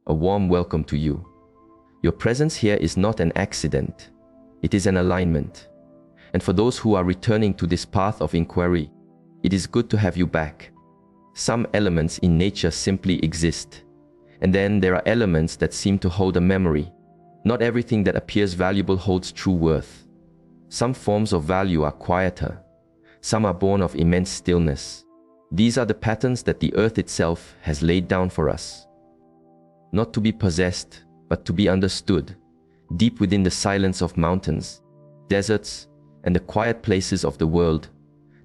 a warm welcome to you. Your presence here is not an accident. It is an alignment. And for those who are returning to this path of inquiry, it is good to have you back. Some elements in nature simply exist. And then there are elements that seem to hold a memory. Not everything that appears valuable holds true worth. Some forms of value are quieter. Some are born of immense stillness. These are the patterns that the earth itself has laid down for us. Not to be possessed, but to be understood, deep within the silence of mountains, deserts, and the quiet places of the world,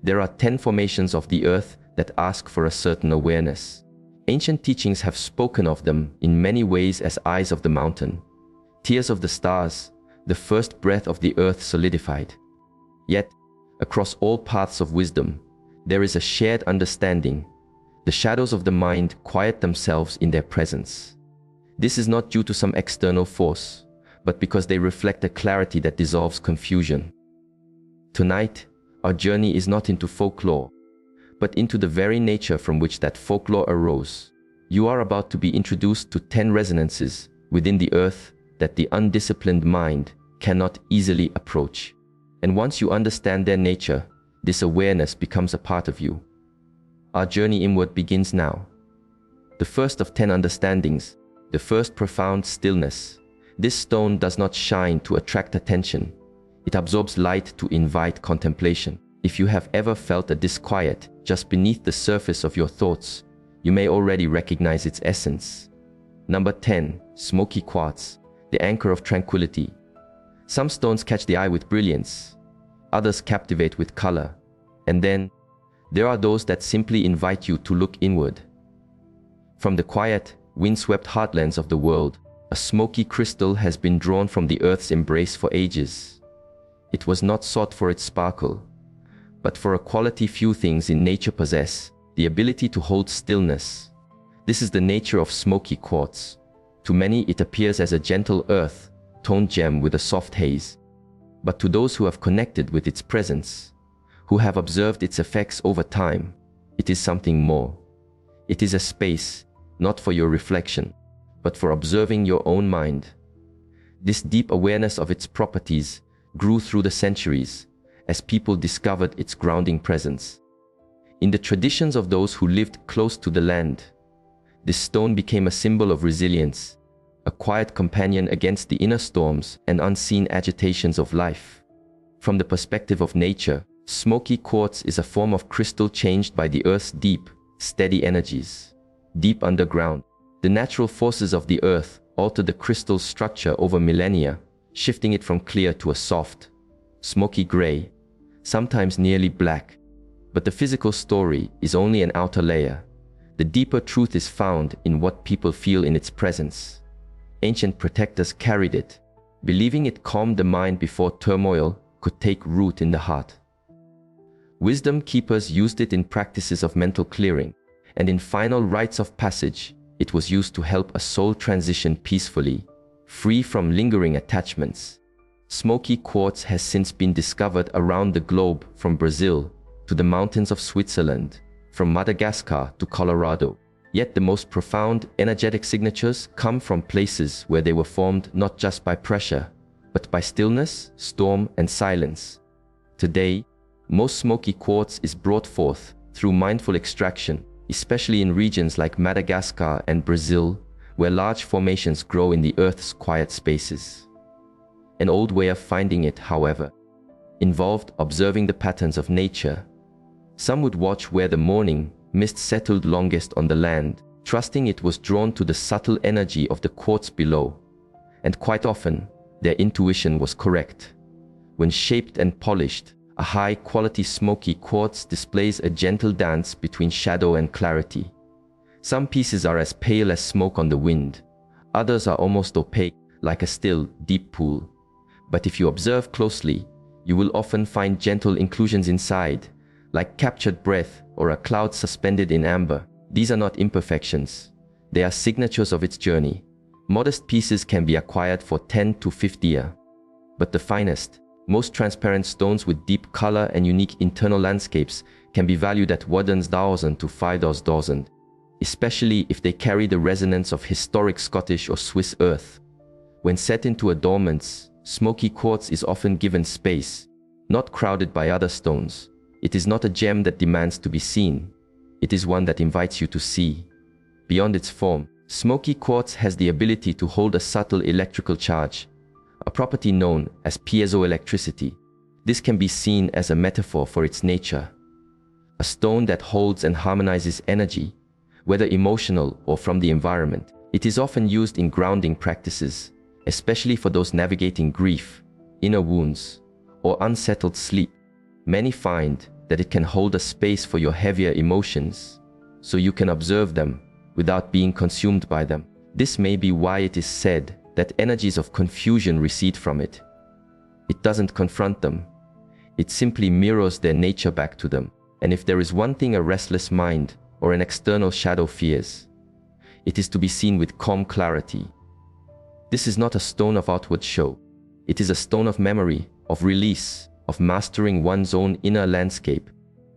there are 10 formations of the earth that ask for a certain awareness. Ancient teachings have spoken of them in many ways as eyes of the mountain, tears of the stars, the first breath of the earth solidified. Yet, across all paths of wisdom, there is a shared understanding. The shadows of the mind quiet themselves in their presence. This is not due to some external force, but because they reflect a clarity that dissolves confusion. Tonight, our journey is not into folklore, but into the very nature from which that folklore arose. You are about to be introduced to 10 resonances within the earth that the undisciplined mind cannot easily approach. And once you understand their nature, this awareness becomes a part of you. Our journey inward begins now. The first of 10 understandings, the first profound stillness. This stone does not shine to attract attention. It absorbs light to invite contemplation. If you have ever felt a disquiet just beneath the surface of your thoughts, you may already recognize its essence. Number 10, smoky quartz, the anchor of tranquility. Some stones catch the eye with brilliance, others captivate with color, and then there are those that simply invite you to look inward. From the quiet, windswept heartlands of the world, a smoky crystal has been drawn from the earth's embrace for ages. It was not sought for its sparkle, but for a quality few things in nature possess, the ability to hold stillness. This is the nature of smoky quartz. To many it appears as a gentle earth-toned gem with a soft haze. But to those who have connected with its presence, who have observed its effects over time, it is something more. It is a space, not for your reflection, but for observing your own mind. This deep awareness of its properties grew through the centuries as people discovered its grounding presence. In the traditions of those who lived close to the land, this stone became a symbol of resilience, a quiet companion against the inner storms and unseen agitations of life. From the perspective of nature, smoky quartz is a form of crystal changed by the earth's deep, steady energies. Deep underground, the natural forces of the earth alter the crystal's structure over millennia, shifting it from clear to a soft, smoky gray, sometimes nearly black. But the physical story is only an outer layer. The deeper truth is found in what people feel in its presence. Ancient protectors carried it, believing it calmed the mind before turmoil could take root in the heart. Wisdom keepers used it in practices of mental clearing, and in final rites of passage, it was used to help a soul transition peacefully, free from lingering attachments. Smoky quartz has since been discovered around the globe, from Brazil to the mountains of Switzerland, from Madagascar to Colorado. Yet the most profound energetic signatures come from places where they were formed not just by pressure, but by stillness, storm, and silence. Today, most smoky quartz is brought forth through mindful extraction, especially in regions like Madagascar and Brazil, where large formations grow in the earth's quiet spaces. An old way of finding it, however, involved observing the patterns of nature. Some would watch where the morning mist settled longest on the land, trusting it was drawn to the subtle energy of the quartz below. And quite often, their intuition was correct. When shaped and polished, a high-quality smoky quartz displays a gentle dance between shadow and clarity. Some pieces are as pale as smoke on the wind. Others are almost opaque, like a still, deep pool. But if you observe closely, you will often find gentle inclusions inside, like captured breath or a cloud suspended in amber. These are not imperfections. They are signatures of its journey. Modest pieces can be acquired for 10 to 50 years. But the finest, most transparent stones with deep color and unique internal landscapes can be valued at $1,000 to $5,000. especially if they carry the resonance of historic Scottish or Swiss earth. When set into adornments, smoky quartz is often given space, not crowded by other stones. It is not a gem that demands to be seen. It is one that invites you to see. Beyond its form, smoky quartz has the ability to hold a subtle electrical charge, a property known as piezoelectricity. This can be seen as a metaphor for its nature. A stone that holds and harmonizes energy, whether emotional or from the environment. It is often used in grounding practices, especially for those navigating grief, inner wounds, or unsettled sleep. Many find that it can hold a space for your heavier emotions, so you can observe them without being consumed by them. This may be why it is said that energies of confusion recede from it. It doesn't confront them. It simply mirrors their nature back to them. And if there is one thing a restless mind or an external shadow fears, it is to be seen with calm clarity. This is not a stone of outward show. It is a stone of memory, of release, of mastering one's own inner landscape.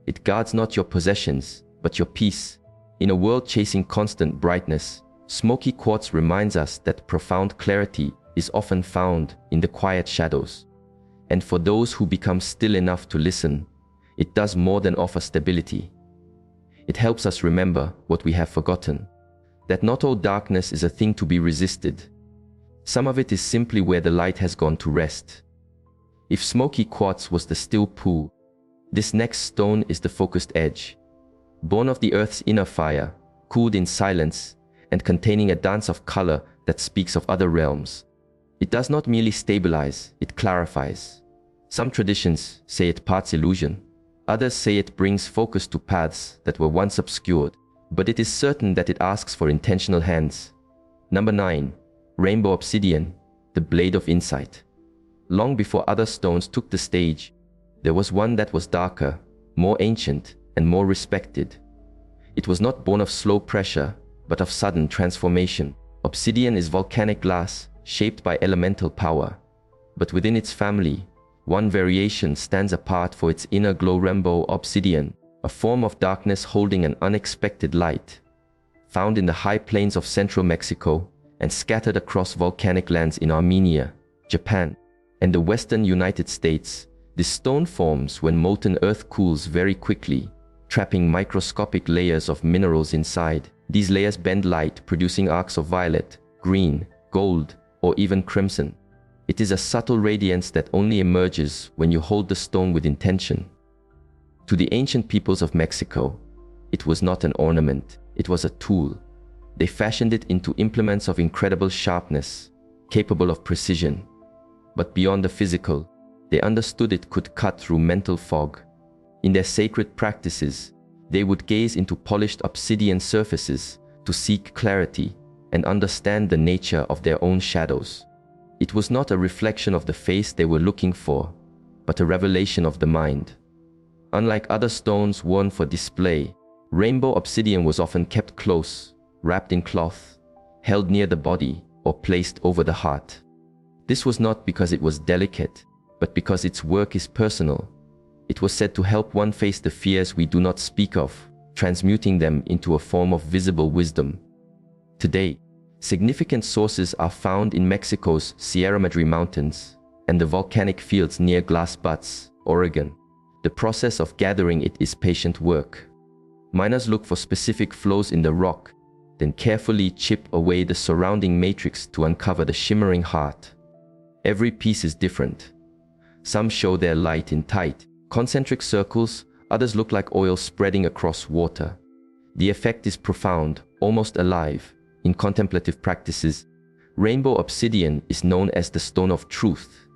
It guards not your possessions, but your peace. In a world chasing constant brightness, smoky quartz reminds us that profound clarity is often found in the quiet shadows. And for those who become still enough to listen, it does more than offer stability. It helps us remember what we have forgotten, that not all darkness is a thing to be resisted. Some of it is simply where the light has gone to rest. If smoky quartz was the still pool, this next stone is the focused edge. Born of the earth's inner fire, cooled in silence, and containing a dance of color that speaks of other realms. It does not merely stabilize, it clarifies. Some traditions say it parts illusion. Others say it brings focus to paths that were once obscured. But it is certain that it asks for intentional hands. Number 9. Rainbow obsidian, the blade of insight. Long before other stones took the stage, there was one that was darker, more ancient, and more respected. It was not born of slow pressure, but of sudden transformation. Obsidian is volcanic glass, shaped by elemental power. But within its family, one variation stands apart for its inner glow. Rainbow obsidian, a form of darkness holding an unexpected light. Found in the high plains of central Mexico and scattered across volcanic lands in Armenia, Japan, and the western United States, this stone forms when molten earth cools very quickly, trapping microscopic layers of minerals inside. These layers bend light, producing arcs of violet, green, gold, or even crimson. It is a subtle radiance that only emerges when you hold the stone with intention. To the ancient peoples of Mexico, it was not an ornament, it was a tool. They fashioned it into implements of incredible sharpness, capable of precision. But beyond the physical, they understood it could cut through mental fog. In their sacred practices, they would gaze into polished obsidian surfaces to seek clarity and understand the nature of their own shadows. It was not a reflection of the face they were looking for, but a revelation of the mind. Unlike other stones worn for display, rainbow obsidian was often kept close, wrapped in cloth, held near the body, or placed over the heart. This was not because it was delicate, but because its work is personal. It was said to help one face the fears we do not speak of, transmuting them into a form of visible wisdom. Today, significant sources are found in Mexico's Sierra Madre Mountains and the volcanic fields near Glass Butts, Oregon. The process of gathering it is patient work. Miners look for specific flows in the rock, then carefully chip away the surrounding matrix to uncover the shimmering heart. Every piece is different. Some show their light in tight, concentric circles, others look like oil spreading across water. The effect is profound, almost alive. In contemplative practices, rainbow obsidian is known as the stone of truth.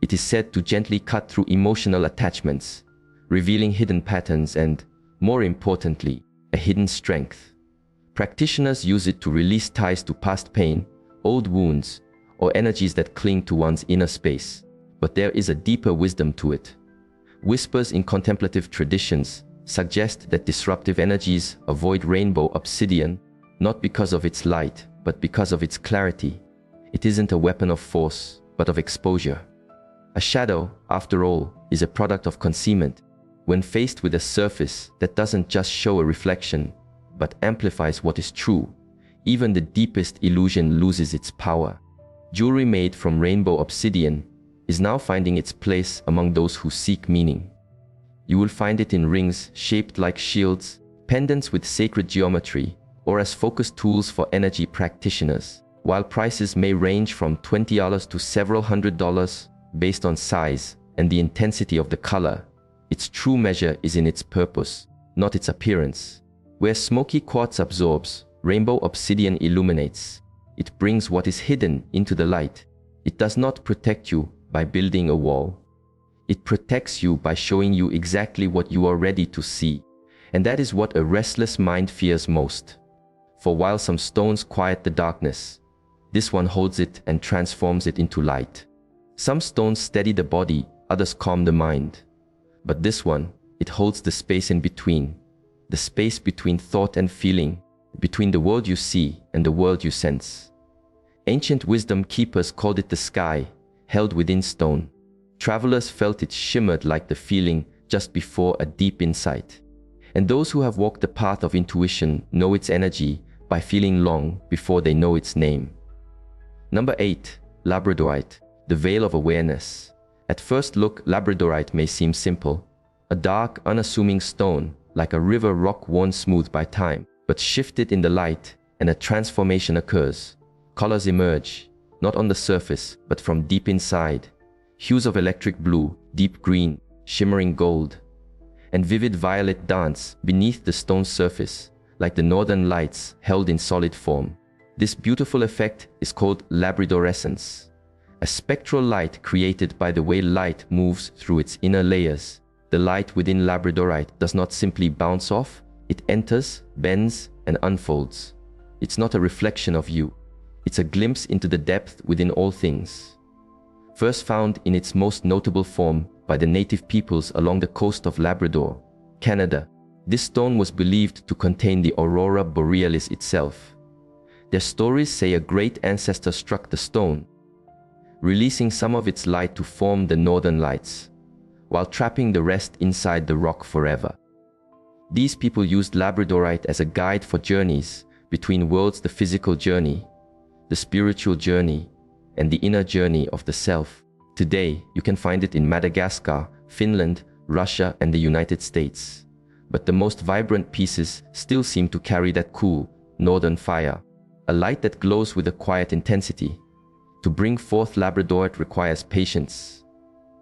It is said to gently cut through emotional attachments, revealing hidden patterns and, more importantly, a hidden strength. Practitioners use it to release ties to past pain, old wounds, or energies that cling to one's inner space. But there is a deeper wisdom to it. Whispers in contemplative traditions suggest that disruptive energies avoid rainbow obsidian, not because of its light, but because of its clarity. It isn't a weapon of force, but of exposure. A shadow, after all, is a product of concealment. When faced with a surface that doesn't just show a reflection, but amplifies what is true. Even the deepest illusion loses its power. Jewelry made from rainbow obsidian is now finding its place among those who seek meaning. You will find it in rings shaped like shields, pendants with sacred geometry, or as focus tools for energy practitioners. While prices may range from $20 to several $100s based on size and the intensity of the color, its true measure is in its purpose, not its appearance. Where smoky quartz absorbs, rainbow obsidian illuminates. It brings what is hidden into the light. It does not protect you by building a wall. It protects you by showing you exactly what you are ready to see. And that is what a restless mind fears most. For while some stones quiet the darkness, this one holds it and transforms it into light. Some stones steady the body, others calm the mind. But this one, it holds the space in between. The space between thought and feeling, between the world you see and the world you sense. Ancient wisdom keepers called it the sky, held within stone. Travelers felt it shimmered like the feeling just before a deep insight. And those who have walked the path of intuition know its energy by feeling long before they know its name. Number 8. Labradorite, the veil of awareness. At first look, labradorite may seem simple. A dark, unassuming stone, like a river rock worn smooth by time, but shifted in the light and a transformation occurs. Colors emerge, not on the surface, but from deep inside. Hues of electric blue, deep green, shimmering gold, and vivid violet dance beneath the stone's surface, like the northern lights held in solid form. This beautiful effect is called labradorescence, a spectral light created by the way light moves through its inner layers. The light within labradorite does not simply bounce off, it enters, bends, and unfolds. It's not a reflection of you. It's a glimpse into the depth within all things. First found in its most notable form by the native peoples along the coast of Labrador, Canada, this stone was believed to contain the aurora borealis itself. Their stories say a great ancestor struck the stone, releasing some of its light to form the northern lights, while trapping the rest inside the rock forever. These people used labradorite as a guide for journeys between worlds: the physical journey, the spiritual journey, and the inner journey of the self. Today, you can find it in Madagascar, Finland, Russia, and the United States. But the most vibrant pieces still seem to carry that cool, northern fire, a light that glows with a quiet intensity. To bring forth labradorite requires patience.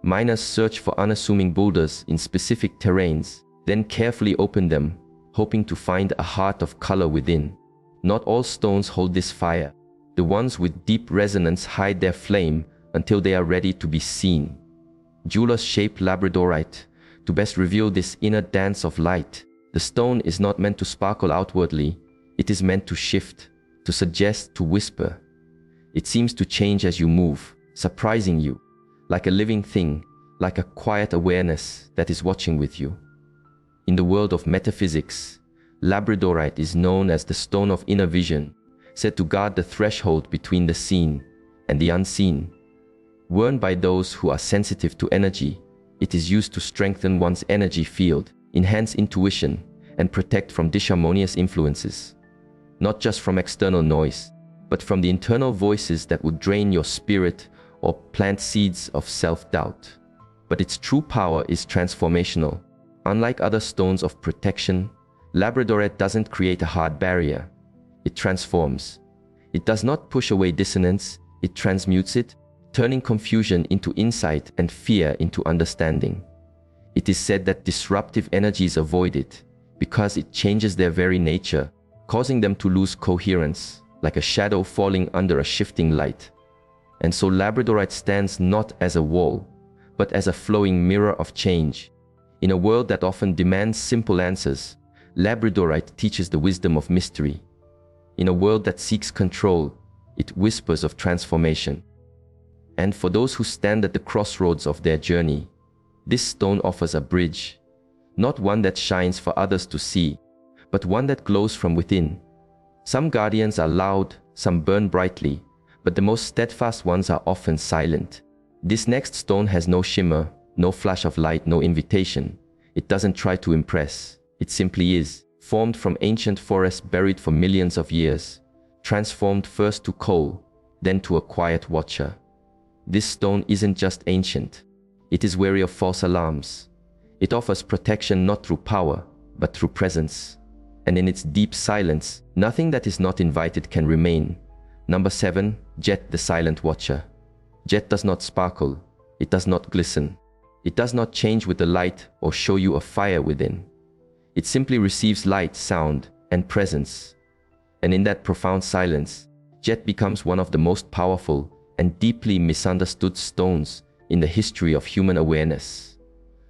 Miners search for unassuming boulders in specific terrains, then carefully open them, hoping to find a heart of color within. Not all stones hold this fire. The ones with deep resonance hide their flame until they are ready to be seen. Jewelers shape labradorite to best reveal this inner dance of light. The stone is not meant to sparkle outwardly. It is meant to shift, to suggest, to whisper. It seems to change as you move, surprising you, like a living thing, like a quiet awareness that is watching with you. In the world of metaphysics, labradorite is known as the stone of inner vision, said to guard the threshold between the seen and the unseen. Worn by those who are sensitive to energy, it is used to strengthen one's energy field, enhance intuition, and protect from disharmonious influences. Not just from external noise, but from the internal voices that would drain your spirit or plant seeds of self-doubt. But its true power is transformational. Unlike other stones of protection, labradorite doesn't create a hard barrier. It transforms. It does not push away dissonance, it transmutes it, turning confusion into insight and fear into understanding. It is said that disruptive energies avoid it because it changes their very nature, causing them to lose coherence, like a shadow falling under a shifting light. And so labradorite stands not as a wall, but as a flowing mirror of change. In a world that often demands simple answers, labradorite teaches the wisdom of mystery. In a world that seeks control, it whispers of transformation. And for those who stand at the crossroads of their journey, this stone offers a bridge, not one that shines for others to see, but one that glows from within. Some guardians are loud, some burn brightly, but the most steadfast ones are often silent. This next stone has no shimmer, no flash of light, no invitation. It doesn't try to impress. It simply is, formed from ancient forests buried for millions of years, transformed first to coal, then to a quiet watcher. This stone isn't just ancient. It is wary of false alarms. It offers protection not through power, but through presence. And in its deep silence, nothing that is not invited can remain. Number 7, Jet the Silent Watcher. Jet does not sparkle. It does not glisten. It does not change with the light or show you a fire within. It simply receives light, sound, and presence. And in that profound silence, Jet becomes one of the most powerful and deeply misunderstood stones in the history of human awareness.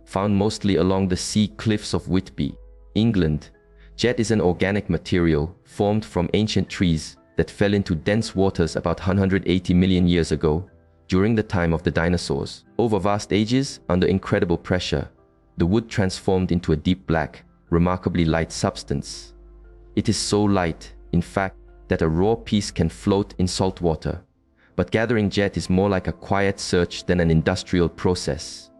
Found mostly along the sea cliffs of Whitby, England, jet is an organic material formed from ancient trees that fell into dense waters about 180 million years ago, during the time of the dinosaurs. Over vast ages, under incredible pressure, the wood transformed into a deep black, remarkably light substance. It is so light, in fact, that a raw piece can float in salt water. But gathering jet is more like a quiet search than an industrial process.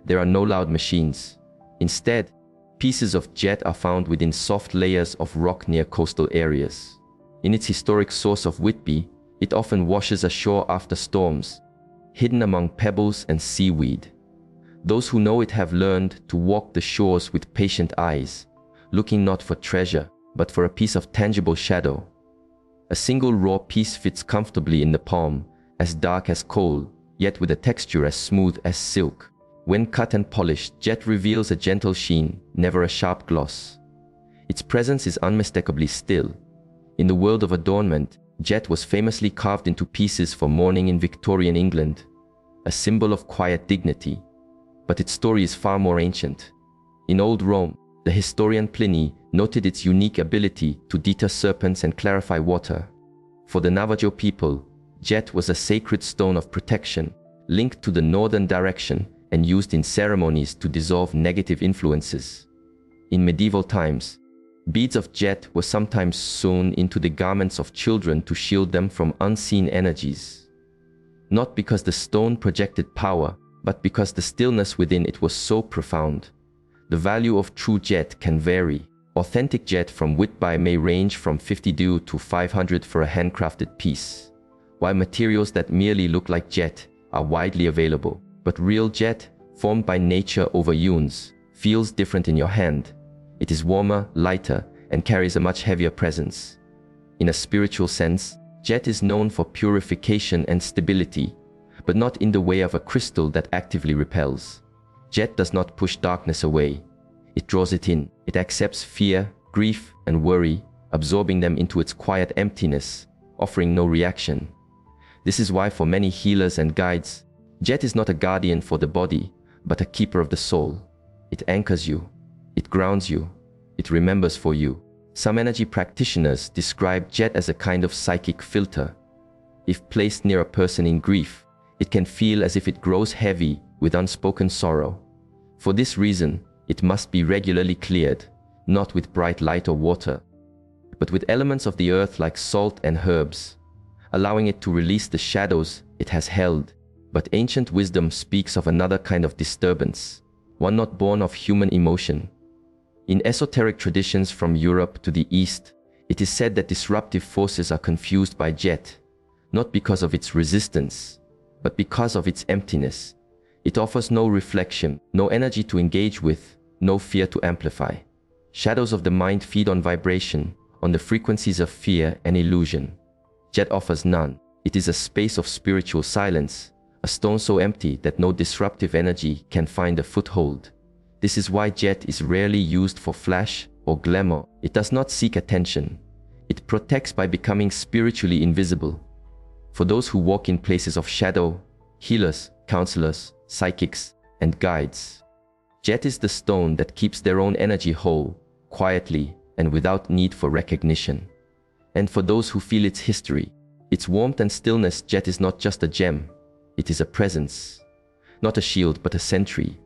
There are no loud machines. Instead, pieces of jet are found within soft layers of rock near coastal areas. In its historic source of Whitby, it often washes ashore after storms, hidden among pebbles and seaweed. Those who know it have learned to walk the shores with patient eyes, looking not for treasure, but for a piece of tangible shadow. A single raw piece fits comfortably in the palm, as dark as coal, yet with a texture as smooth as silk. When cut and polished, jet reveals a gentle sheen, never a sharp gloss. Its presence is unmistakably still. In the world of adornment, jet was famously carved into pieces for mourning in Victorian England, a symbol of quiet dignity. But its story is far more ancient. In old Rome, the historian Pliny noted its unique ability to deter serpents and clarify water. For the Navajo people, jet was a sacred stone of protection, linked to the northern direction and used in ceremonies to dissolve negative influences. In medieval times, beads of jet were sometimes sewn into the garments of children to shield them from unseen energies. Not because the stone projected power, but because the stillness within it was so profound. The value of true jet can vary. Authentic jet from Whitby may range from $50 to $500 for a handcrafted piece, while materials that merely look like jet are widely available. But real jet, formed by nature over eons, feels different in your hand. It is warmer, lighter, and carries a much heavier presence. In a spiritual sense, jet is known for purification and stability, but not in the way of a crystal that actively repels. Jet does not push darkness away. It draws it in. It accepts fear, grief, and worry, absorbing them into its quiet emptiness, offering no reaction. This is why for many healers and guides, jet is not a guardian for the body, but a keeper of the soul. It anchors you. It grounds you. It remembers for you. Some energy practitioners describe jet as a kind of psychic filter. If placed near a person in grief, it can feel as if it grows heavy with unspoken sorrow. For this reason, it must be regularly cleared, not with bright light or water, but with elements of the earth like salt and herbs, allowing it to release the shadows it has held. But ancient wisdom speaks of another kind of disturbance, one not born of human emotion. In esoteric traditions from Europe to the East, it is said that disruptive forces are confused by jet, not because of its resistance, but because of its emptiness. It offers no reflection, no energy to engage with, no fear to amplify. Shadows of the mind feed on vibration, on the frequencies of fear and illusion. Jet offers none. It is a space of spiritual silence, a stone so empty that no disruptive energy can find a foothold. This is why jet is rarely used for flash or glamour. It does not seek attention. It protects by becoming spiritually invisible. For those who walk in places of shadow, healers, counselors, psychics, and guides, jet is the stone that keeps their own energy whole, quietly, and without need for recognition. And for those who feel its history, its warmth and stillness, jet is not just a gem. It is a presence, not a shield, but a sentry.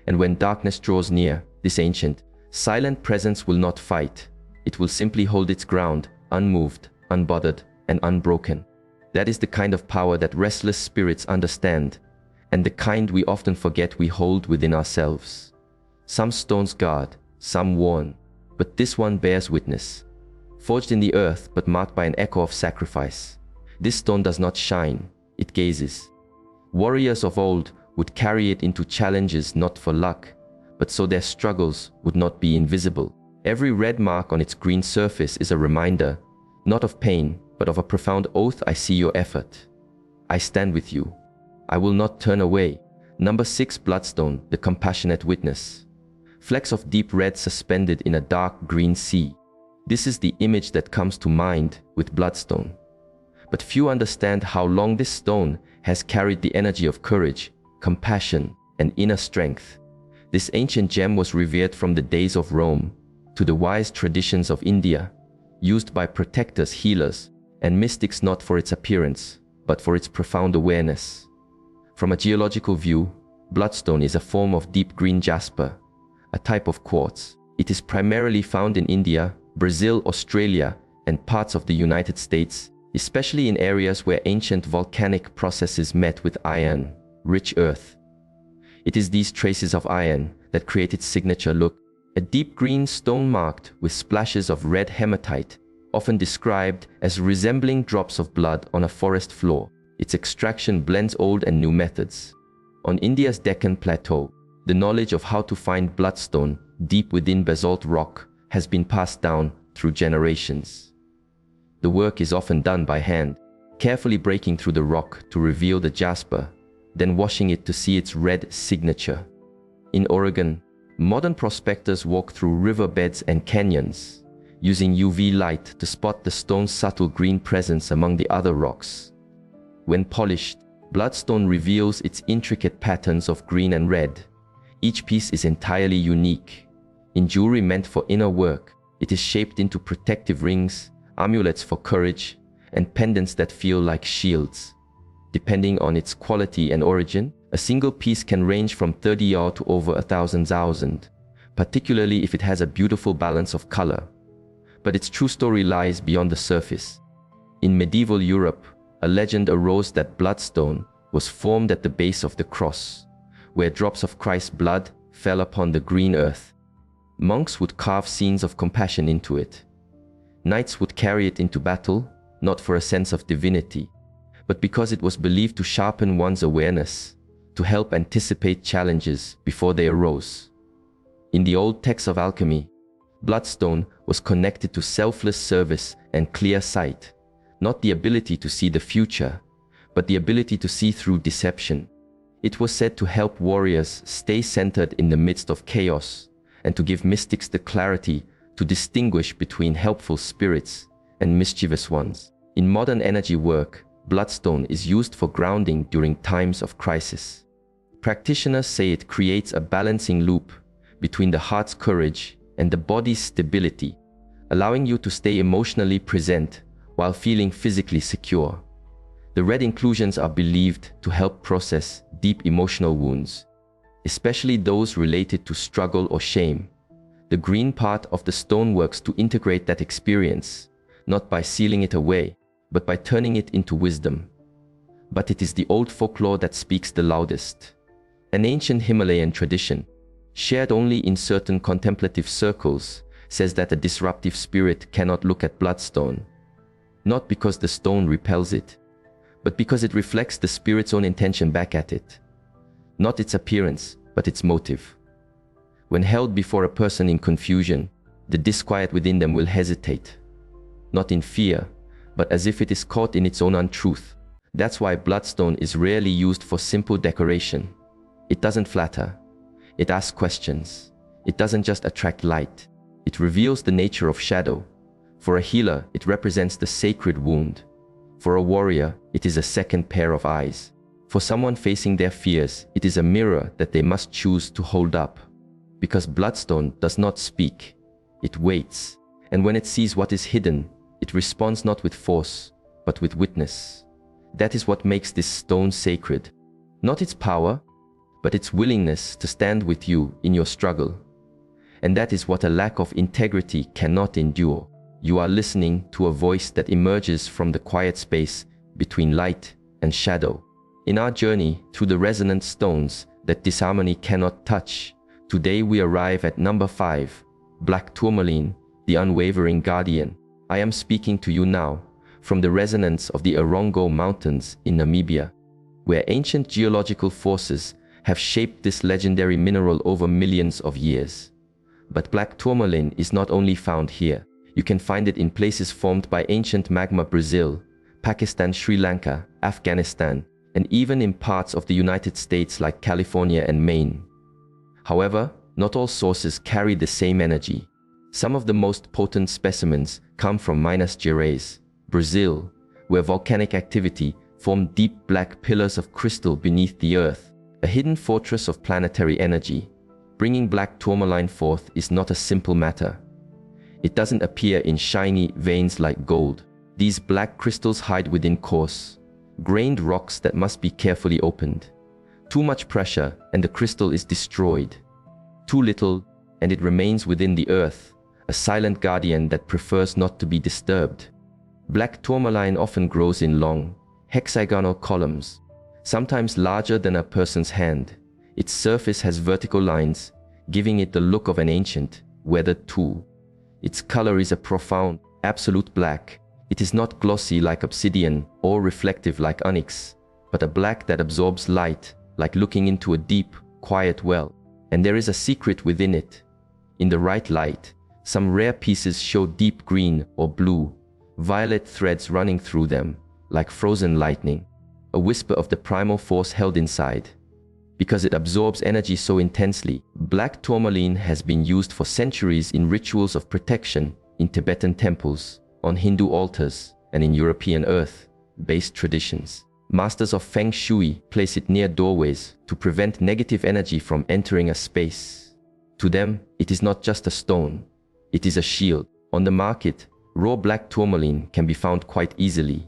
And when darkness draws near, this ancient, silent presence will not fight. It will simply hold its ground, unmoved, unbothered, and unbroken. That is the kind of power that restless spirits understand, and the kind we often forget we hold within ourselves. Some stones guard, some warn, but this one bears witness. Forged in the earth, but marked by an echo of sacrifice. This stone does not shine, it gazes. Warriors of old would carry it into challenges not for luck, but so their struggles would not be invisible. Every red mark on its green surface is a reminder, not of pain, but of a profound oath. I see your effort. I stand with you. I will not turn away. Number 6, bloodstone, the compassionate witness. Flecks of deep red suspended in a dark green sea. This is the image that comes to mind with bloodstone. But few understand how long this stone has carried the energy of courage, compassion, and inner strength. This ancient gem was revered from the days of Rome to the wise traditions of India, used by protectors, healers, and mystics not for its appearance, but for its profound awareness. From a geological view, bloodstone is a form of deep green jasper, a type of quartz. It is primarily found in India, Brazil, Australia, and parts of the United States, especially in areas where ancient volcanic processes met with iron-rich earth. It is these traces of iron that create its signature look, a deep green stone marked with splashes of red hematite, often described as resembling drops of blood on a forest floor. Its extraction blends old and new methods. On India's Deccan Plateau, the knowledge of how to find bloodstone deep within basalt rock has been passed down through generations. The work is often done by hand, carefully breaking through the rock to reveal the jasper, then washing it to see its red signature. In Oregon, modern prospectors walk through riverbeds and canyons, using UV light to spot the stone's subtle green presence among the other rocks. When polished, bloodstone reveals its intricate patterns of green and red. Each piece is entirely unique. In jewelry meant for inner work, it is shaped into protective rings, amulets for courage, and pendants that feel like shields. Depending on its quality and origin, a single piece can range from 30 yaw to over 1,000, particularly if it has a beautiful balance of color. But its true story lies beyond the surface. In medieval Europe, a legend arose that bloodstone was formed at the base of the cross, where drops of Christ's blood fell upon the green earth. Monks would carve scenes of compassion into it. Knights would carry it into battle, not for a sense of divinity, but because it was believed to sharpen one's awareness, to help anticipate challenges before they arose. In the old texts of alchemy, bloodstone was connected to selfless service and clear sight, not the ability to see the future, but the ability to see through deception. It was said to help warriors stay centered in the midst of chaos and to give mystics the clarity to distinguish between helpful spirits and mischievous ones. In modern energy work, bloodstone is used for grounding during times of crisis. Practitioners say it creates a balancing loop between the heart's courage and the body's stability, allowing you to stay emotionally present while feeling physically secure. The red inclusions are believed to help process deep emotional wounds, especially those related to struggle or shame. The green part of the stone works to integrate that experience, not by sealing it away, but by turning it into wisdom. But it is the old folklore that speaks the loudest. An ancient Himalayan tradition, shared only in certain contemplative circles, says that a disruptive spirit cannot look at bloodstone, not because the stone repels it, but because it reflects the spirit's own intention back at it. Not its appearance, but its motive. When held before a person in confusion, the disquiet within them will hesitate, not in fear, but as if it is caught in its own untruth. That's why bloodstone is rarely used for simple decoration. It doesn't flatter. It asks questions. It doesn't just attract light. It reveals the nature of shadow. For a healer, it represents the sacred wound. For a warrior, it is a second pair of eyes. For someone facing their fears, it is a mirror that they must choose to hold up. Because bloodstone does not speak, it waits, and when it sees what is hidden, it responds not with force, but with witness. That is what makes this stone sacred. Not its power, but its willingness to stand with you in your struggle. And that is what a lack of integrity cannot endure. You are listening to a voice that emerges from the quiet space between light and shadow. In our journey through the resonant stones that disharmony cannot touch, today we arrive at number 5, black tourmaline, the unwavering guardian. I am speaking to you now from the resonance of the Erongo Mountains in Namibia, where ancient geological forces have shaped this legendary mineral over millions of years. But black tourmaline is not only found here. You can find it in places formed by ancient magma: Brazil, Pakistan, Sri Lanka, Afghanistan, and even in parts of the United States like California and Maine. However, not all sources carry the same energy. Some of the most potent specimens come from Minas Gerais, Brazil, where volcanic activity formed deep black pillars of crystal beneath the earth, a hidden fortress of planetary energy. Bringing black tourmaline forth is not a simple matter. It doesn't appear in shiny veins like gold. These black crystals hide within coarse, grained rocks that must be carefully opened. Too much pressure and the crystal is destroyed. Too little and it remains within the earth, a silent guardian that prefers not to be disturbed. Black tourmaline often grows in long, hexagonal columns, sometimes larger than a person's hand. Its surface has vertical lines, giving it the look of an ancient, weathered tool. Its color is a profound, absolute black. It is not glossy like obsidian or reflective like onyx, but a black that absorbs light, like looking into a deep, quiet well. And there is a secret within it. In the right light, some rare pieces show deep green or blue, violet threads running through them, like frozen lightning, a whisper of the primal force held inside. Because it absorbs energy so intensely, black tourmaline has been used for centuries in rituals of protection in Tibetan temples, on Hindu altars, and in European earth-based traditions. Masters of Feng Shui place it near doorways to prevent negative energy from entering a space. To them, it is not just a stone, it is a shield. On the market, raw black tourmaline can be found quite easily.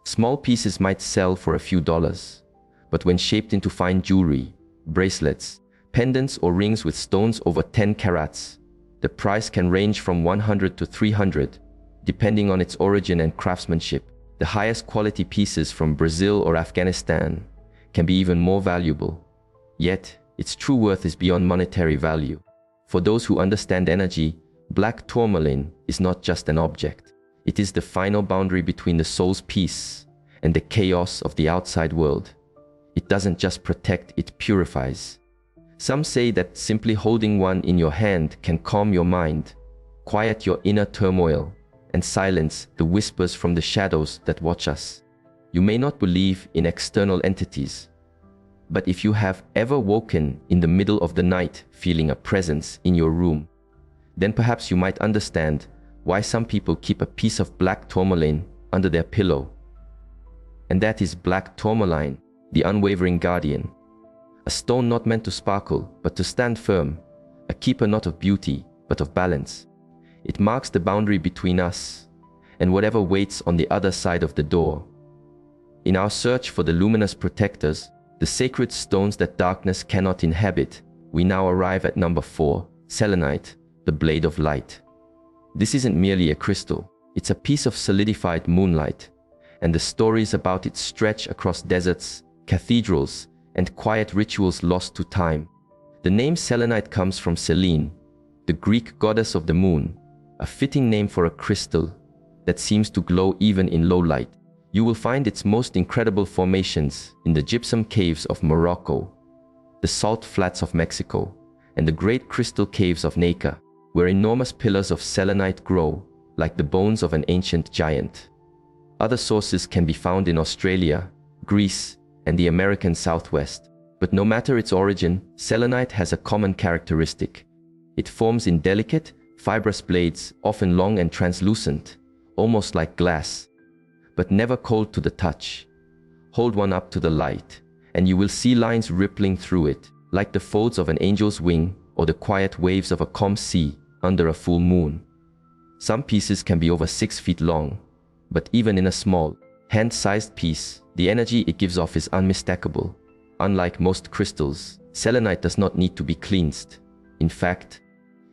Small pieces might sell for a few dollars, but when shaped into fine jewelry, bracelets, pendants or rings with stones over 10 carats, the price can range from $100 to $300, depending on its origin and craftsmanship. The highest quality pieces from Brazil or Afghanistan can be even more valuable. Yet, its true worth is beyond monetary value. For those who understand energy, black tourmaline is not just an object. It is the final boundary between the soul's peace and the chaos of the outside world. It doesn't just protect, it purifies. Some say that simply holding one in your hand can calm your mind, quiet your inner turmoil, and silence the whispers from the shadows that watch us. You may not believe in external entities, but if you have ever woken in the middle of the night feeling a presence in your room, then perhaps you might understand why some people keep a piece of black tourmaline under their pillow. And that is black tourmaline, the unwavering guardian. A stone not meant to sparkle, but to stand firm, a keeper not of beauty, but of balance. It marks the boundary between us and whatever waits on the other side of the door. In our search for the luminous protectors, the sacred stones that darkness cannot inhabit, we now arrive at number 4, selenite, the blade of light. This isn't merely a crystal, it's a piece of solidified moonlight, and the stories about it stretch across deserts, cathedrals, and quiet rituals lost to time. The name selenite comes from Selene, the Greek goddess of the moon, a fitting name for a crystal that seems to glow even in low light. You will find its most incredible formations in the gypsum caves of Morocco, the salt flats of Mexico, and the great crystal caves of Naka, where enormous pillars of selenite grow like the bones of an ancient giant. Other sources can be found in Australia, Greece, and the American Southwest. But no matter its origin, selenite has a common characteristic. It forms in delicate, fibrous blades, often long and translucent, almost like glass, but never cold to the touch. Hold one up to the light, and you will see lines rippling through it, like the folds of an angel's wing or the quiet waves of a calm sea under a full moon. Some pieces can be over 6 feet long, but even in a small, hand-sized piece, the energy it gives off is unmistakable. Unlike most crystals, selenite does not need to be cleansed. In fact,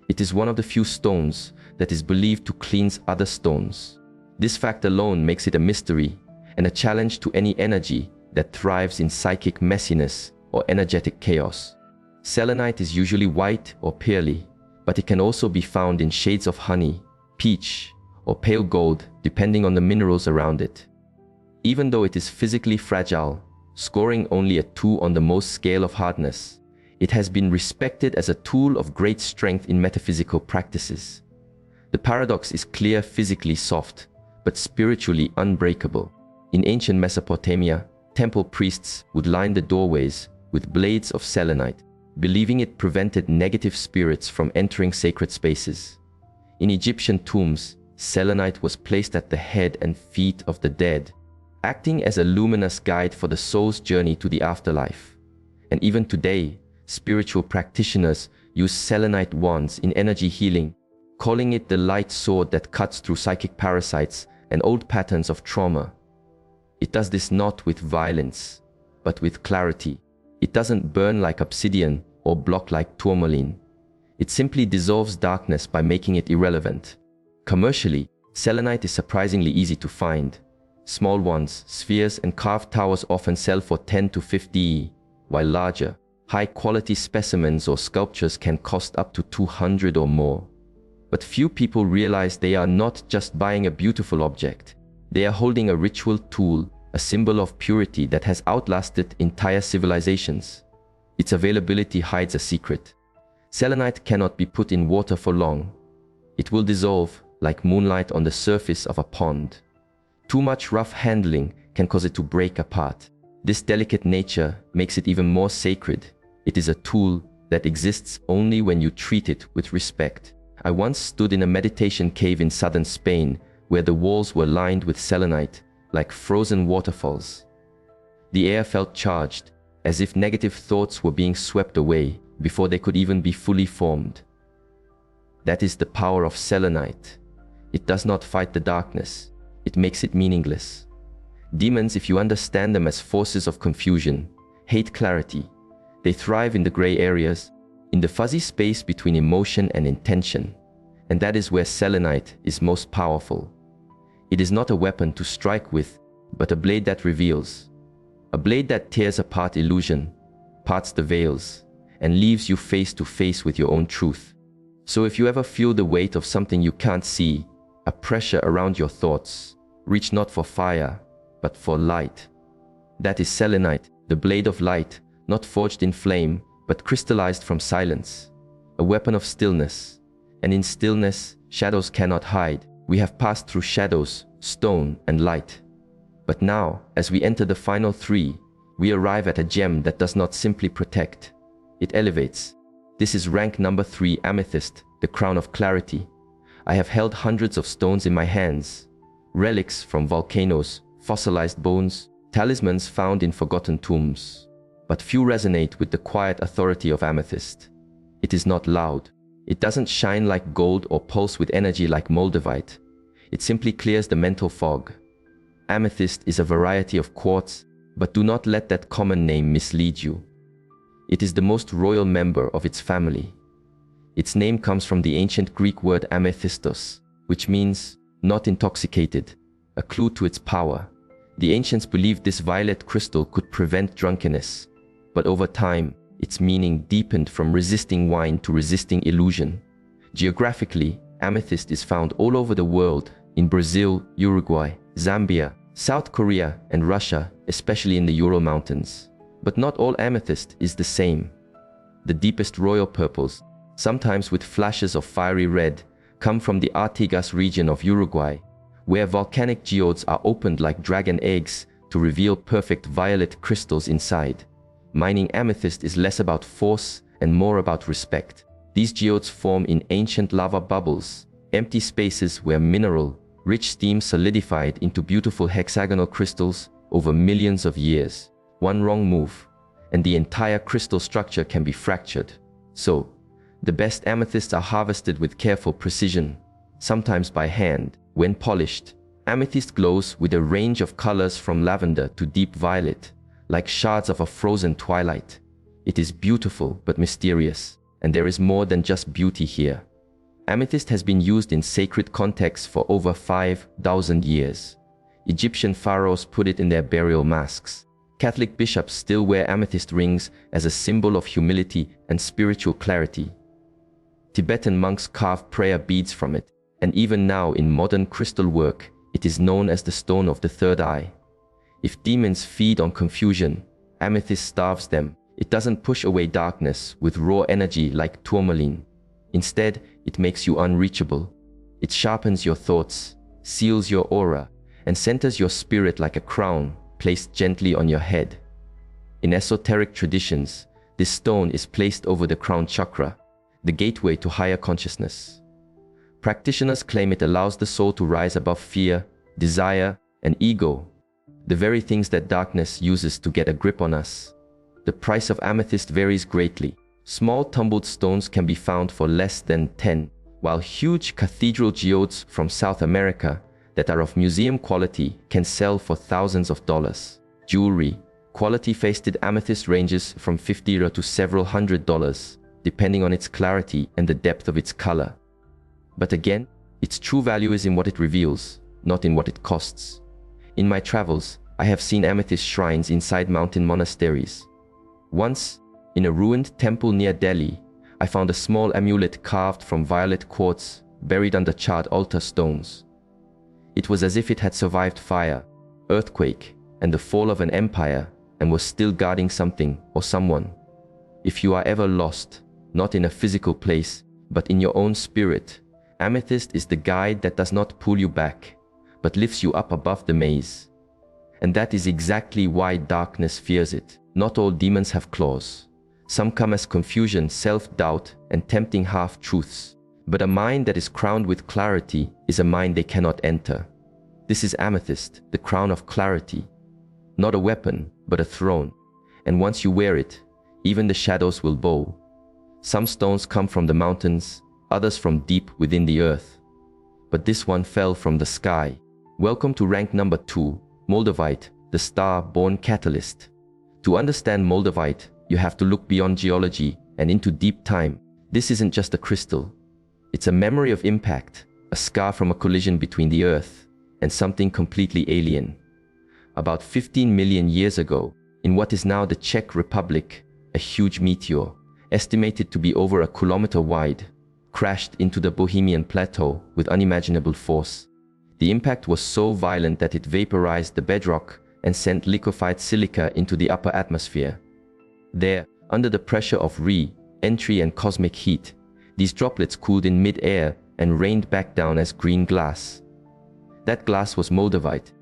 it is one of the few stones that is believed to cleanse other stones. This fact alone makes it a mystery and a challenge to any energy that thrives in psychic messiness or energetic chaos. Selenite is usually white or pearly, but it can also be found in shades of honey, peach, or pale gold, depending on the minerals around it. Even though it is physically fragile, scoring only a 2 on the Mohs scale of hardness, it has been respected as a tool of great strength in metaphysical practices. The paradox is clear: physically soft, but spiritually unbreakable. In ancient Mesopotamia, temple priests would line the doorways with blades of selenite, believing it prevented negative spirits from entering sacred spaces. In Egyptian tombs, selenite was placed at the head and feet of the dead, acting as a luminous guide for the soul's journey to the afterlife. And even today, spiritual practitioners use selenite wands in energy healing, calling it the light sword that cuts through psychic parasites and old patterns of trauma. It does this not with violence, but with clarity. It doesn't burn like obsidian or block like tourmaline. It simply dissolves darkness by making it irrelevant. Commercially, selenite is surprisingly easy to find. Small ones, spheres, and carved towers often sell for 10 to 50, while larger, high-quality specimens or sculptures can cost up to 200 or more. But few people realize they are not just buying a beautiful object. They are holding a ritual tool, a symbol of purity that has outlasted entire civilizations. Its availability hides a secret. Selenite cannot be put in water for long. It will dissolve like moonlight on the surface of a pond. Too much rough handling can cause it to break apart. This delicate nature makes it even more sacred. It is a tool that exists only when you treat it with respect. I once stood in a meditation cave in southern Spain where the walls were lined with selenite, like frozen waterfalls. The air felt charged, as if negative thoughts were being swept away before they could even be fully formed. That is the power of selenite. It does not fight the darkness. It makes it meaningless. Demons, if you understand them as forces of confusion, hate clarity. They thrive in the gray areas, in the fuzzy space between emotion and intention. And that is where selenite is most powerful. It is not a weapon to strike with, but a blade that reveals. A blade that tears apart illusion, parts the veils, and leaves you face to face with your own truth. So if you ever feel the weight of something you can't see, a pressure around your thoughts, reach not for fire, but for light. That is selenite, the blade of light, not forged in flame, but crystallized from silence. A weapon of stillness. And in stillness, shadows cannot hide. We have passed through shadows, stone, and light. But now, as we enter the final 3, we arrive at a gem that does not simply protect. It elevates. This is rank number 3, amethyst, the crown of clarity. I have held hundreds of stones in my hands. Relics from volcanoes, fossilized bones, talismans found in forgotten tombs. But few resonate with the quiet authority of amethyst. It is not loud. It doesn't shine like gold or pulse with energy like moldavite. It simply clears the mental fog. Amethyst is a variety of quartz, but do not let that common name mislead you. It is the most royal member of its family. Its name comes from the ancient Greek word amethystos, which means not intoxicated, a clue to its power. The ancients believed this violet crystal could prevent drunkenness, but over time, its meaning deepened from resisting wine to resisting illusion. Geographically, amethyst is found all over the world, in Brazil, Uruguay, Zambia, South Korea, and Russia, especially in the Ural Mountains. But not all amethyst is the same. The deepest royal purples, sometimes with flashes of fiery red, come from the Artigas region of Uruguay, where volcanic geodes are opened like dragon eggs to reveal perfect violet crystals inside. Mining amethyst is less about force and more about respect. These geodes form in ancient lava bubbles, empty spaces where mineral, rich steam solidified into beautiful hexagonal crystals over millions of years. One wrong move, and the entire crystal structure can be fractured. So, the best amethysts are harvested with careful precision, sometimes by hand. When polished, amethyst glows with a range of colors from lavender to deep violet, like shards of a frozen twilight. It is beautiful but mysterious, and there is more than just beauty here. Amethyst has been used in sacred contexts for over 5,000 years. Egyptian pharaohs put it in their burial masks. Catholic bishops still wear amethyst rings as a symbol of humility and spiritual clarity. Tibetan monks carve prayer beads from it, and even now in modern crystal work, it is known as the stone of the third eye. If demons feed on confusion, amethyst starves them. It doesn't push away darkness with raw energy like tourmaline. Instead, it makes you unreachable. It sharpens your thoughts, seals your aura, and centers your spirit like a crown placed gently on your head. In esoteric traditions, this stone is placed over the crown chakra, the gateway to higher consciousness. Practitioners claim it allows the soul to rise above fear, desire, and ego, the very things that darkness uses to get a grip on us. The price of amethyst varies greatly. Small tumbled stones can be found for less than 10, while huge cathedral geodes from South America that are of museum quality can sell for thousands of dollars. Jewelry, quality faceted amethyst ranges from $50 to several $100, depending on its clarity and the depth of its color. But again, its true value is in what it reveals, not in what it costs. In my travels, I have seen amethyst shrines inside mountain monasteries. Once, in a ruined temple near Delhi, I found a small amulet carved from violet quartz buried under charred altar stones. It was as if it had survived fire, earthquake, and the fall of an empire and was still guarding something or someone. If you are ever lost, not in a physical place, but in your own spirit, amethyst is the guide that does not pull you back, but lifts you up above the maze. And that is exactly why darkness fears it. Not all demons have claws. Some come as confusion, self-doubt, and tempting half-truths. But a mind that is crowned with clarity is a mind they cannot enter. This is amethyst, the crown of clarity. Not a weapon, but a throne. And once you wear it, even the shadows will bow. Some stones come from the mountains, others from deep within the earth. But this one fell from the sky. Welcome to rank number 2, Moldavite, the star-born catalyst. To understand Moldavite, you have to look beyond geology and into deep time. This isn't just a crystal. It's a memory of impact, a scar from a collision between the earth and something completely alien. About 15 million years ago, in what is now the Czech Republic, a huge meteor, estimated to be over a kilometer wide, crashed into the Bohemian Plateau with unimaginable force. The impact was so violent that it vaporized the bedrock and sent liquefied silica into the upper atmosphere. There, under the pressure of re-entry and cosmic heat, these droplets cooled in mid-air and rained back down as green glass. That glass was Moldavite.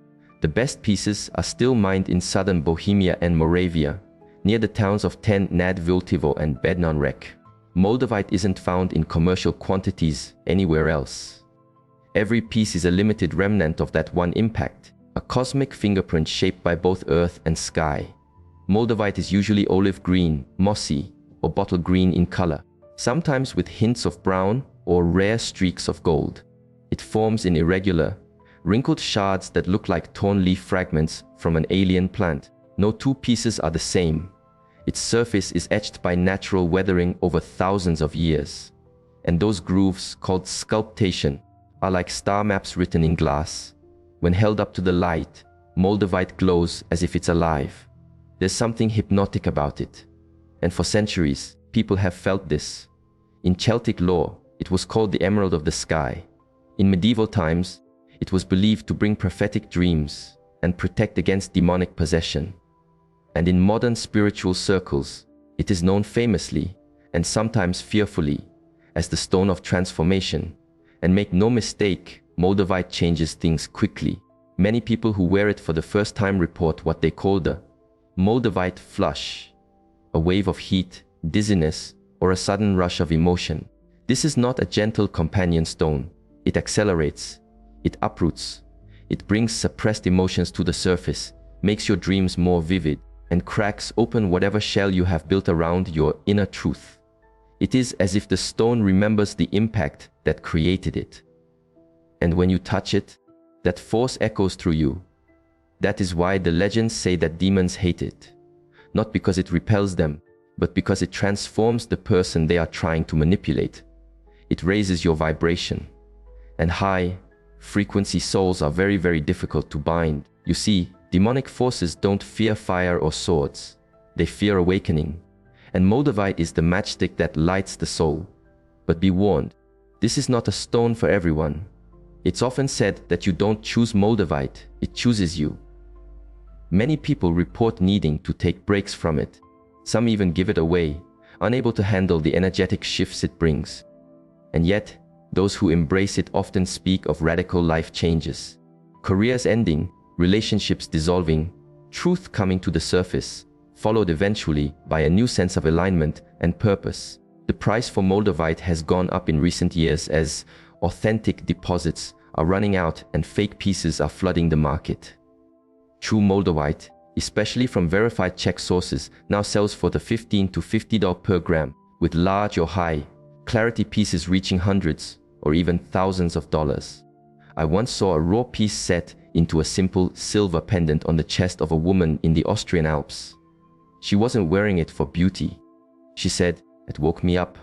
The best pieces are still mined in southern Bohemia and Moravia, near the towns of Ten nad Vltivo and Bednan Rek. Moldavite isn't found in commercial quantities anywhere else. Every piece is a limited remnant of that one impact, a cosmic fingerprint shaped by both earth and sky. Moldavite is usually olive green, mossy, or bottle green in color, sometimes with hints of brown or rare streaks of gold. It forms in irregular, wrinkled shards that look like torn leaf fragments from an alien plant. No two pieces are the same. Its surface is etched by natural weathering over thousands of years. And those grooves, called sculptation, are like star maps written in glass. When held up to the light, Moldavite glows as if it's alive. There's something hypnotic about it. And for centuries, people have felt this. In Celtic lore, it was called the Emerald of the Sky. In medieval times, it was believed to bring prophetic dreams and protect against demonic possession. And in modern spiritual circles, it is known famously, and sometimes fearfully, as the stone of transformation. And make no mistake, Moldavite changes things quickly. Many people who wear it for the first time report what they call the Moldavite flush, a wave of heat, dizziness, or a sudden rush of emotion. This is not a gentle companion stone. It accelerates, it uproots, it brings suppressed emotions to the surface, makes your dreams more vivid, and cracks open whatever shell you have built around your inner truth. It is as if the stone remembers the impact that created it. And when you touch it, that force echoes through you. That is why the legends say that demons hate it. Not because it repels them, but because it transforms the person they are trying to manipulate. It raises your vibration. And high-frequency souls are very, very difficult to bind. You see, demonic forces don't fear fire or swords. They fear awakening. And Moldavite is the matchstick that lights the soul. But be warned, this is not a stone for everyone. It's often said that you don't choose moldavite, it chooses you. Many people report needing to take breaks from it. Some even give it away, unable to handle the energetic shifts it brings. And yet, those who embrace it often speak of radical life changes. Careers ending, relationships dissolving, truth coming to the surface, followed eventually by a new sense of alignment and purpose. The price for moldavite has gone up in recent years as authentic deposits are running out and fake pieces are flooding the market. True moldavite, especially from verified Czech sources, now sells for the $15 to $50 per gram, with large or high clarity pieces reaching hundreds or even thousands of dollars. I once saw a raw piece set into a simple silver pendant on the chest of a woman in the Austrian Alps. She wasn't wearing it for beauty. She said, "It woke me up.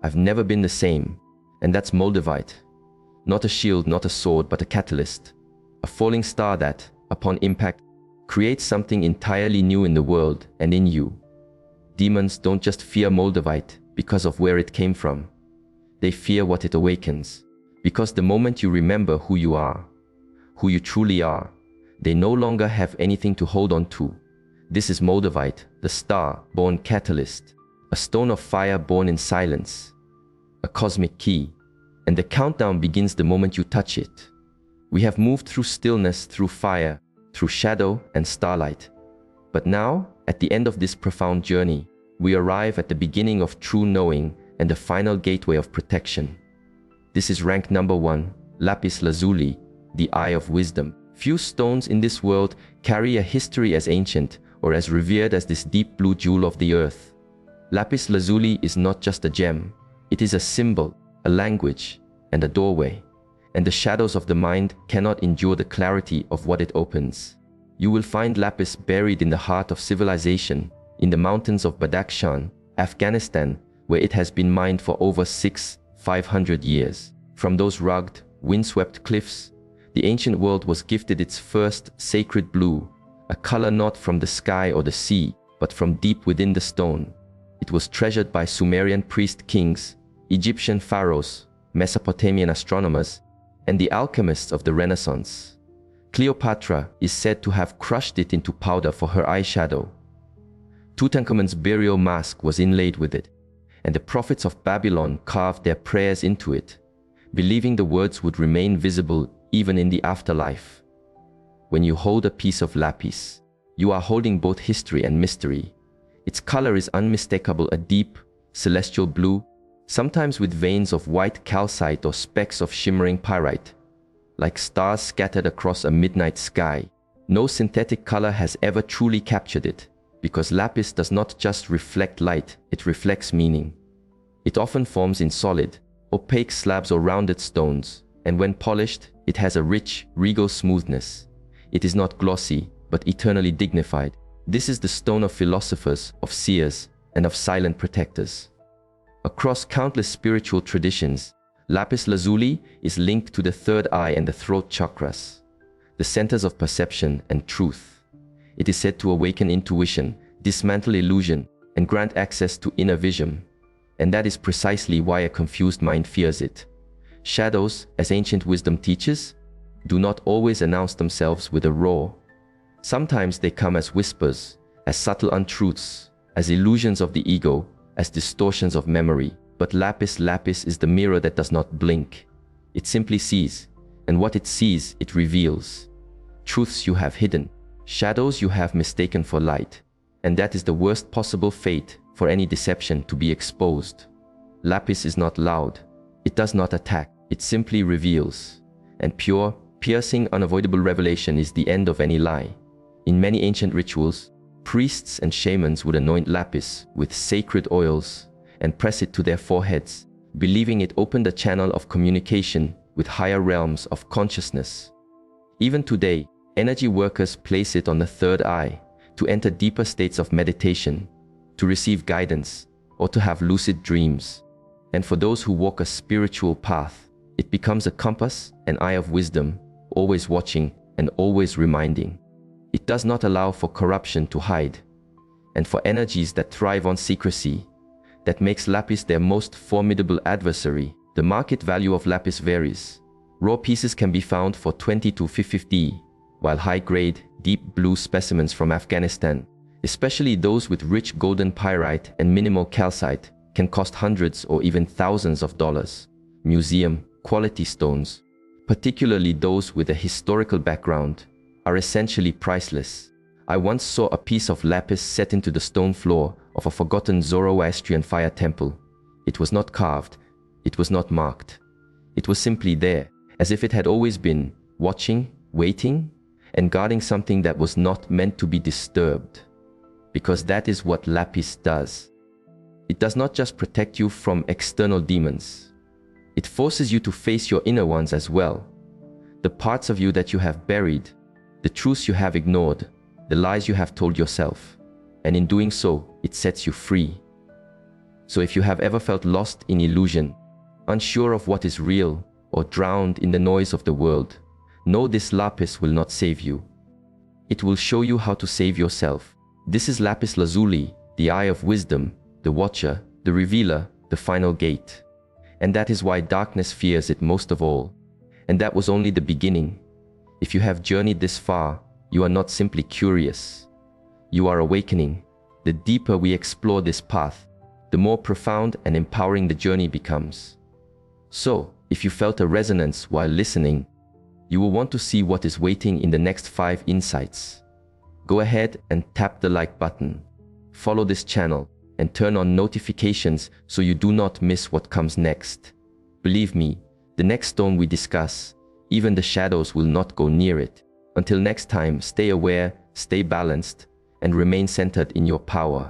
I've never been the same." And that's moldavite. Not a shield, not a sword, but a catalyst. A falling star that, upon impact, creates something entirely new in the world and in you. Demons don't just fear moldavite because of where it came from. They fear what it awakens. Because the moment you remember who you are, who you truly are, they no longer have anything to hold on to. This is moldavite, the star-born catalyst, a stone of fire born in silence, a cosmic key, and the countdown begins the moment you touch it. We have moved through stillness, through fire, through shadow and starlight. But now, at the end of this profound journey, we arrive at the beginning of true knowing and the final gateway of protection. This is rank number 1, lapis lazuli, the eye of wisdom. Few stones in this world carry a history as ancient or as revered as this deep blue jewel of the earth. Lapis lazuli is not just a gem. It is a symbol, a language, and a doorway. And the shadows of the mind cannot endure the clarity of what it opens. You will find lapis buried in the heart of civilization, in the mountains of Badakhshan, Afghanistan, where it has been mined for over 500 years. From those rugged, windswept cliffs, the ancient world was gifted its first sacred blue, a color not from the sky or the sea, but from deep within the stone. It was treasured by Sumerian priest kings, Egyptian pharaohs, Mesopotamian astronomers, and the alchemists of the Renaissance. Cleopatra is said to have crushed it into powder for her eyeshadow. Tutankhamun's burial mask was inlaid with it, and the prophets of Babylon carved their prayers into it, believing the words would remain visible even in the afterlife. When you hold a piece of lapis, you are holding both history and mystery. Its color is unmistakable, a deep, celestial blue, sometimes with veins of white calcite or specks of shimmering pyrite, like stars scattered across a midnight sky. No synthetic color has ever truly captured it, because lapis does not just reflect light, it reflects meaning. It often forms in solid, opaque slabs or rounded stones, and when polished, it has a rich, regal smoothness. It is not glossy, but eternally dignified. This is the stone of philosophers, of seers, and of silent protectors. Across countless spiritual traditions, lapis lazuli is linked to the third eye and the throat chakras, the centers of perception and truth. It is said to awaken intuition, dismantle illusion, and grant access to inner vision. And that is precisely why a confused mind fears it. Shadows, as ancient wisdom teaches, do not always announce themselves with a roar. Sometimes they come as whispers, as subtle untruths, as illusions of the ego, as distortions of memory. But lapis is the mirror that does not blink. It simply sees, and what it sees, it reveals. Truths you have hidden, shadows you have mistaken for light, and that is the worst possible fate for any deception to be exposed. Lapis is not loud. It does not attack. It simply reveals. And pure, piercing, unavoidable revelation is the end of any lie. In many ancient rituals, priests and shamans would anoint lapis with sacred oils and press it to their foreheads, believing it opened a channel of communication with higher realms of consciousness. Even today, energy workers place it on the third eye to enter deeper states of meditation, to receive guidance, or to have lucid dreams. And for those who walk a spiritual path, it becomes a compass, an eye of wisdom, always watching and always reminding. It does not allow for corruption to hide. And for energies that thrive on secrecy, that makes lapis their most formidable adversary. The market value of lapis varies. Raw pieces can be found for 20 to 50, while high-grade, deep blue specimens from Afghanistan, especially those with rich golden pyrite and minimal calcite, can cost hundreds or even thousands of dollars. Museum quality stones, particularly those with a historical background, are essentially priceless. I once saw a piece of lapis set into the stone floor of a forgotten Zoroastrian fire temple. It was not carved, it was not marked. It was simply there, as if it had always been, watching, waiting, and guarding something that was not meant to be disturbed. Because that is what lapis does. It does not just protect you from external demons. It forces you to face your inner ones as well. The parts of you that you have buried, the truths you have ignored, the lies you have told yourself. And in doing so, it sets you free. So if you have ever felt lost in illusion, unsure of what is real, or drowned in the noise of the world, know this lapis will not save you. It will show you how to save yourself. This is lapis lazuli, the eye of wisdom, the watcher, the revealer, the final gate. And that is why darkness fears it most of all. And that was only the beginning. If you have journeyed this far, you are not simply curious. You are awakening. The deeper we explore this path, the more profound and empowering the journey becomes. So, if you felt a resonance while listening, you will want to see what is waiting in the next 5 insights. Go ahead and tap the like button. Follow this channel and turn on notifications so you do not miss what comes next. Believe me, the next stone we discuss, even the shadows will not go near it. Until next time, stay aware, stay balanced, and remain centered in your power.